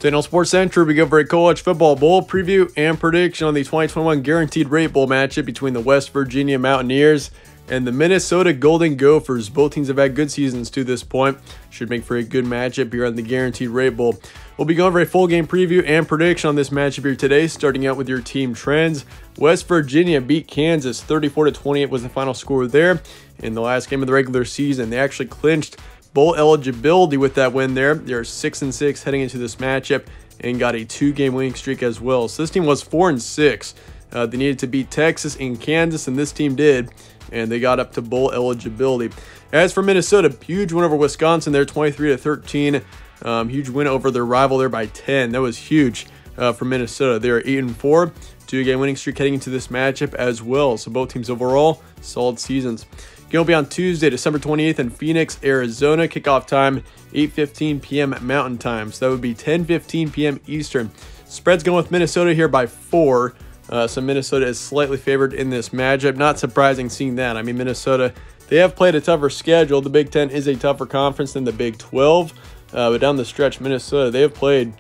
Untitled Sports Center, we go for a college football bowl preview and prediction on the 2021 Guaranteed Rate Bowl matchup between the West Virginia Mountaineers and the Minnesota Golden Gophers. Both teams have had good seasons to this point. Should make for a good matchup here on the Guaranteed Rate Bowl. We'll be going over a full game preview and prediction on this matchup here today, starting out with your team trends. West Virginia beat Kansas 34-28 was the final score there in the last game of the regular season. They actually clinched bowl eligibility with that win there. They're 6-6 heading into this matchup and got a 2-game winning streak as well. So this team was 4-6. They needed to beat Texas and Kansas, and this team did, and they got up to bowl eligibility. As for Minnesota, huge win over Wisconsin there, 23-13. Huge win over their rival there by 10. That was huge for Minnesota. They are 8-4, 2-game winning streak heading into this matchup as well. So both teams overall, solid seasons. Game will be on Tuesday, December 28th in Phoenix, Arizona. Kickoff time, 8:15 p.m. Mountain Time. So that would be 10:15 p.m. Eastern. Spread's going with Minnesota here by 4. So Minnesota is slightly favored in this matchup. Not surprising seeing that. I mean, Minnesota, they have played a tougher schedule. The Big Ten is a tougher conference than the Big 12. But down the stretch, Minnesota, they have played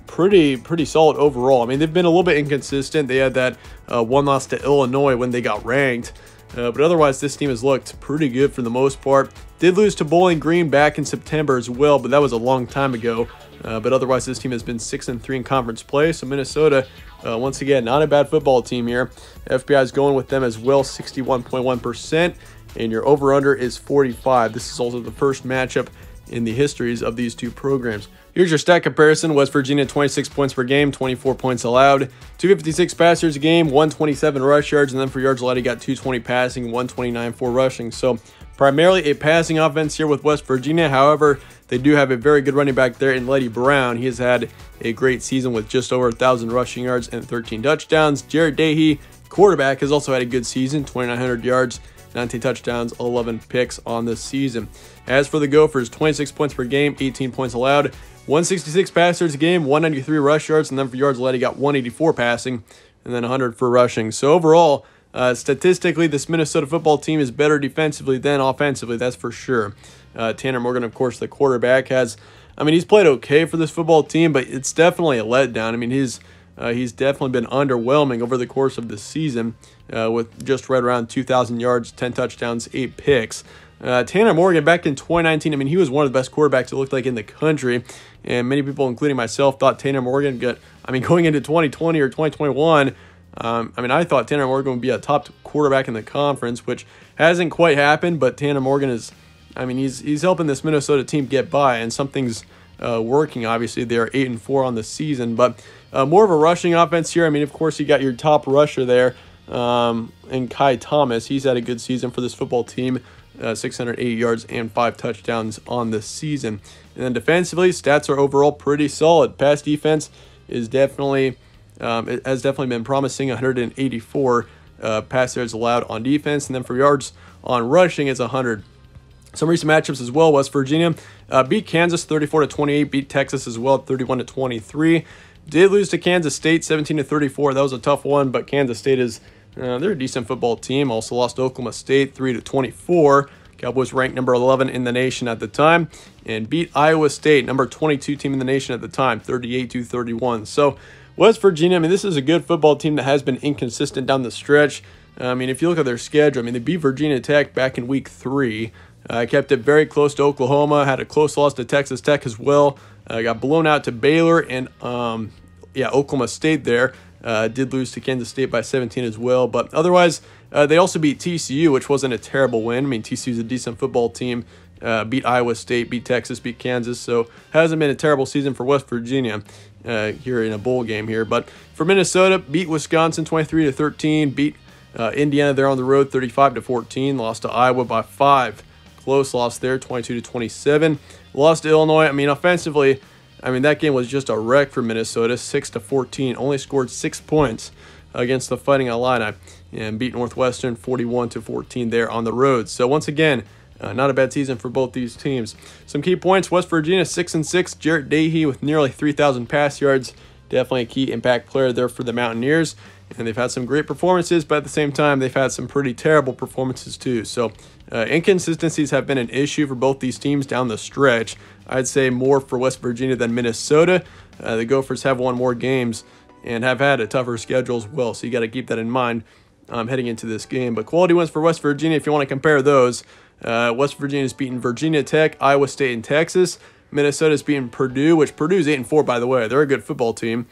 pretty solid overall. I mean, they've been a little bit inconsistent. They had that one loss to Illinois when they got ranked. But otherwise, this team has looked pretty good for the most part. Did lose to Bowling Green back in September as well, but that was a long time ago. But otherwise, this team has been 6-3 in conference play. So Minnesota, once again, not a bad football team here. FBI is going with them as well, 61.1%. And your over-under is 45. This is also the first matchup in the histories of these two programs. Here's your stat comparison. West Virginia, 26 points per game, 24 points allowed, 256 passers a game, 127 rush yards, and then for yards allowed, he got 220 passing, 129 for rushing. So primarily a passing offense here with West Virginia. However, they do have a very good running back there in Letty Brown. He has had a great season with just over 1,000 rushing yards and 13 touchdowns. Jared Dahey, quarterback, has also had a good season, 2,900 yards, 19 touchdowns, 11 picks on this season. As for the Gophers, 26 points per game, 18 points allowed, 166 passers a game, 193 rush yards, and then for yards allowed, he got 184 passing, and then 100 for rushing. So overall, statistically, this Minnesota football team is better defensively than offensively, that's for sure. Tanner Morgan, of course, the quarterback, he's played okay for this football team, but it's definitely a letdown. I mean, he's definitely been underwhelming over the course of the season with just right around 2,000 yards, 10 touchdowns, 8 picks. Tanner Morgan, back in 2019, I mean, he was one of the best quarterbacks it looked like in the country, and many people, including myself, thought Tanner Morgan going into 2020 or 2021, I thought Tanner Morgan would be a top quarterback in the conference, which hasn't quite happened, but Tanner Morgan is, he's helping this Minnesota team get by, and something's working. Obviously, they are 8-4 on the season, but more of a rushing offense here. Of course, you got your top rusher there, and Kai Thomas. He's had a good season for this football team, 680 yards and 5 touchdowns on the season. And then defensively, stats are overall pretty solid. Pass defense is definitely has definitely been promising, 184 pass yards allowed on defense, and then for yards on rushing, it's 100. Some recent matchups as well. West Virginia beat Kansas 34-28, beat Texas as well 31-23. Did lose to Kansas State 17-34. That was a tough one, but Kansas State is they're a decent football team. Also lost to Oklahoma State 3-24. Cowboys ranked number 11 in the nation at the time, and beat Iowa State, number 22 team in the nation at the time, 38-31. So West Virginia, this is a good football team that has been inconsistent down the stretch. If you look at their schedule, they beat Virginia Tech back in week 3. Kept it very close to Oklahoma, had a close loss to Texas Tech as well. Got blown out to Baylor and Oklahoma State there. Did lose to Kansas State by 17 as well. But otherwise, they also beat TCU, which wasn't a terrible win. TCU is a decent football team. Beat Iowa State, beat Texas, beat Kansas. So hasn't been a terrible season for West Virginia here in a bowl game here. But for Minnesota, beat Wisconsin 23-13. Beat Indiana there on the road 35-14. Lost to Iowa by 5. Close loss there, 22-27. Lost to Illinois. Offensively, that game was just a wreck for Minnesota, 6-14. Only scored 6 points against the Fighting Illini and beat Northwestern 41-14 there on the road. So once again, not a bad season for both these teams. Some key points: West Virginia 6-6. Jared Dahey with nearly 3,000 pass yards. Definitely a key impact player there for the Mountaineers. And they've had some great performances, but at the same time, they've had some pretty terrible performances too. So inconsistencies have been an issue for both these teams down the stretch. I'd say more for West Virginia than Minnesota, the Gophers have won more games and have had a tougher schedule as well, so you got to keep that in mind heading into this game. But quality wins for West Virginia. If you want to compare those, West Virginia has beaten Virginia Tech, Iowa State, and Texas. Minnesota's beaten Purdue, which Purdue's 8-4, by the way. They're a good football team.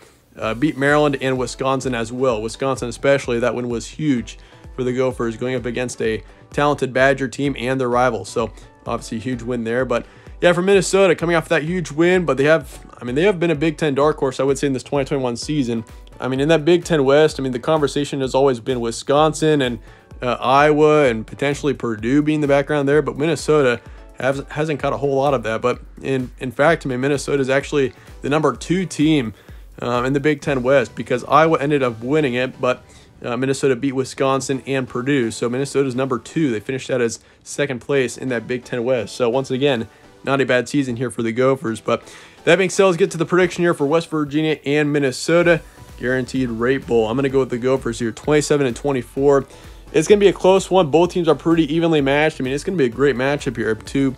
Beat Maryland and Wisconsin as well. Wisconsin especially, that win was huge for the Gophers, going up against a talented Badger team and their rivals. So obviously a huge win there. But yeah, for Minnesota, coming off that huge win, but they have been a Big Ten dark horse, I would say, in this 2021 season. I mean, in that Big Ten West, I mean, the conversation has always been Wisconsin and Iowa and potentially Purdue being the background there, but Minnesota hasn't caught a whole lot of that. But in fact, I mean, Minnesota is actually the number 2 team in the Big Ten West, because Iowa ended up winning it, but Minnesota beat Wisconsin and Purdue. So Minnesota's number 2. They finished out as second place in that Big Ten West. So once again, not a bad season here for the Gophers. But that being said, let's get to the prediction here for West Virginia and Minnesota. Guaranteed rate bowl. I'm going to go with the Gophers here, 27-24. It's going to be a close one. Both teams are pretty evenly matched. I mean, it's going to be a great matchup here. 2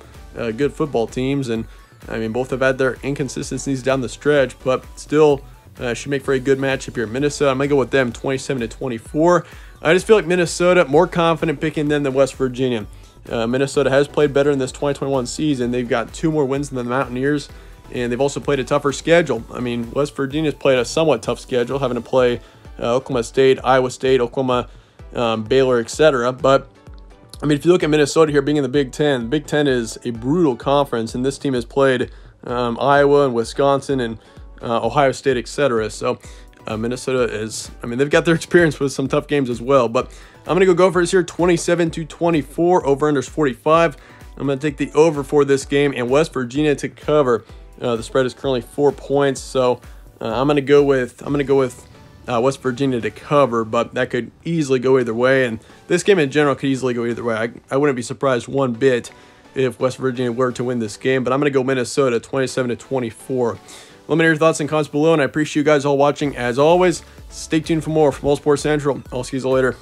good football teams, and I mean, both have had their inconsistencies down the stretch, but still should make for a good matchup here. Minnesota, I'm going to go with them, 27-24. I just feel like Minnesota, more confident picking them than West Virginia. Minnesota has played better in this 2021 season. They've got 2 more wins than the Mountaineers, and they've also played a tougher schedule. I mean, West Virginia's played a somewhat tough schedule, having to play Oklahoma State, Iowa State, Oklahoma, Baylor, etc. But I mean, if you look at Minnesota here being in the Big Ten is a brutal conference, and this team has played Iowa and Wisconsin and Ohio State, etc. So Minnesota is, I mean, they've got their experience with some tough games as well. But I'm going to go Gophers here, 27-24, over-unders 45. I'm going to take the over for this game, and West Virginia to cover. The spread is currently 4 points, so I'm going to go with West Virginia to cover, but that could easily go either way, and this game in general could easily go either way. I wouldn't be surprised one bit if West Virginia were to win this game, but I'm going to go Minnesota, 27-24. Let me know your thoughts and comments below, and I appreciate you guys all watching. As always, stay tuned for more from All Sports Central. I'll see you later.